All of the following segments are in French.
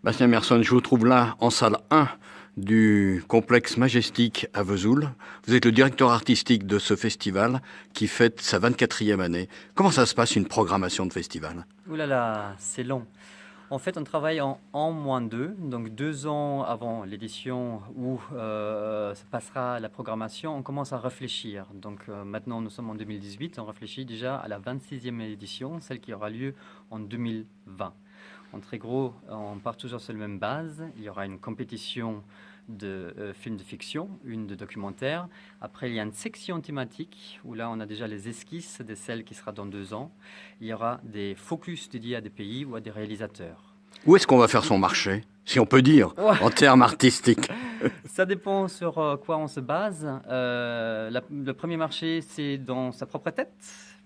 Bastien Merson, je vous trouve là en salle 1 du complexe Majestic à Vesoul. Vous êtes le directeur artistique de ce festival qui fête sa 24e année. Comment ça se passe une programmation de festival? Ouh là là, c'est long. En fait, on travaille en N-2, donc 2 ans avant l'édition où se passera la programmation, on commence à réfléchir. Donc maintenant, nous sommes en 2018, on réfléchit déjà à la 26e édition, celle qui aura lieu en 2020. En très gros, on part toujours sur la même base. Il y aura une compétition de films de fiction, une de documentaire. Après, il y a une section thématique où là, on a déjà les esquisses de celle qui sera dans 2 ans. Il y aura des focus dédiés à des pays ou à des réalisateurs. Où est-ce qu'on va faire son marché, si on peut dire, Ouais. en termes artistiques? Ça dépend sur quoi on se base. Le premier marché, c'est dans sa propre tête,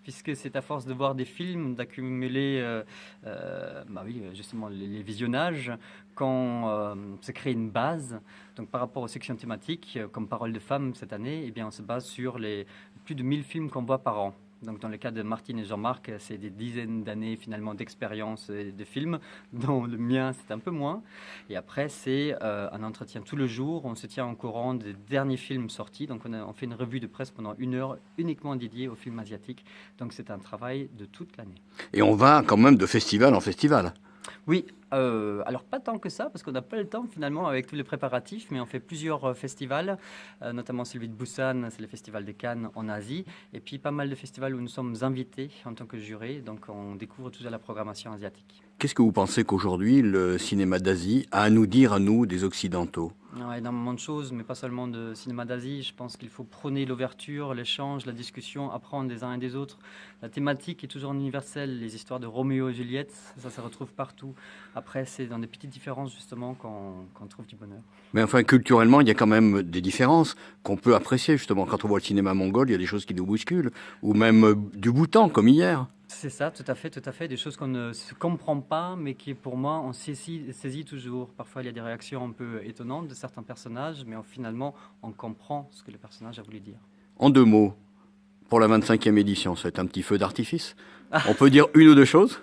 puisque c'est à force de voir des films, d'accumuler bah oui, justement les visionnages, qu'on se crée une base. Donc par rapport aux sections thématiques, comme Parole de femmes cette année, eh bien, on se base sur les plus de 1000 films qu'on voit par an. Donc dans le cas de Martine et Jean-Marc, c'est des dizaines d'années finalement d'expérience de films, dont le mien c'est un peu moins. Et après c'est un entretien tout le jour, on se tient au courant des derniers films sortis, donc on fait une revue de presse pendant 1 heure uniquement dédiée aux films asiatiques. Donc c'est un travail de toute l'année. Et on va quand même de festival en festival. Oui, alors pas tant que ça, parce qu'on n'a pas le temps finalement avec tous les préparatifs, mais on fait plusieurs festivals, notamment celui de Busan, c'est le festival de Cannes en Asie, et puis pas mal de festivals où nous sommes invités en tant que juré, donc on découvre toute la programmation asiatique. Qu'est-ce que vous pensez qu'aujourd'hui le cinéma d'Asie a à nous dire, à nous, des Occidentaux? Il y a énormément de choses, mais pas seulement de cinéma d'Asie. Je pense qu'il faut prôner l'ouverture, l'échange, la discussion, apprendre des uns et des autres. La thématique est toujours universelle. Les histoires de Roméo et Juliette, ça se retrouve partout. Après, c'est dans des petites différences, justement, qu'on trouve du bonheur. Mais enfin, culturellement, il y a quand même des différences qu'on peut apprécier, justement. Quand on voit le cinéma mongol, il y a des choses qui nous bousculent. Ou même du Bhoutan, comme hier. C'est ça, tout à fait, tout à fait. Des choses qu'on ne se comprend pas, mais qui, pour moi, on saisit toujours. Parfois, il y a des réactions un peu étonnantes de certains personnages, mais finalement, on comprend ce que le personnage a voulu dire. En 2 mots, pour la 25e édition, c'est un petit feu d'artifice. On peut dire une ou deux choses?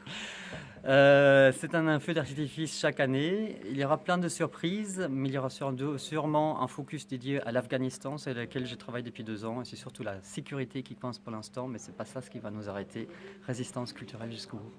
C'est un feu d'artifice chaque année. Il y aura plein de surprises, mais il y aura sûrement un focus dédié à l'Afghanistan, c'est lequel je travaille depuis 2 ans. Et c'est surtout la sécurité qui coince pour l'instant, mais c'est pas ça ce qui va nous arrêter. Résistance culturelle jusqu'au bout.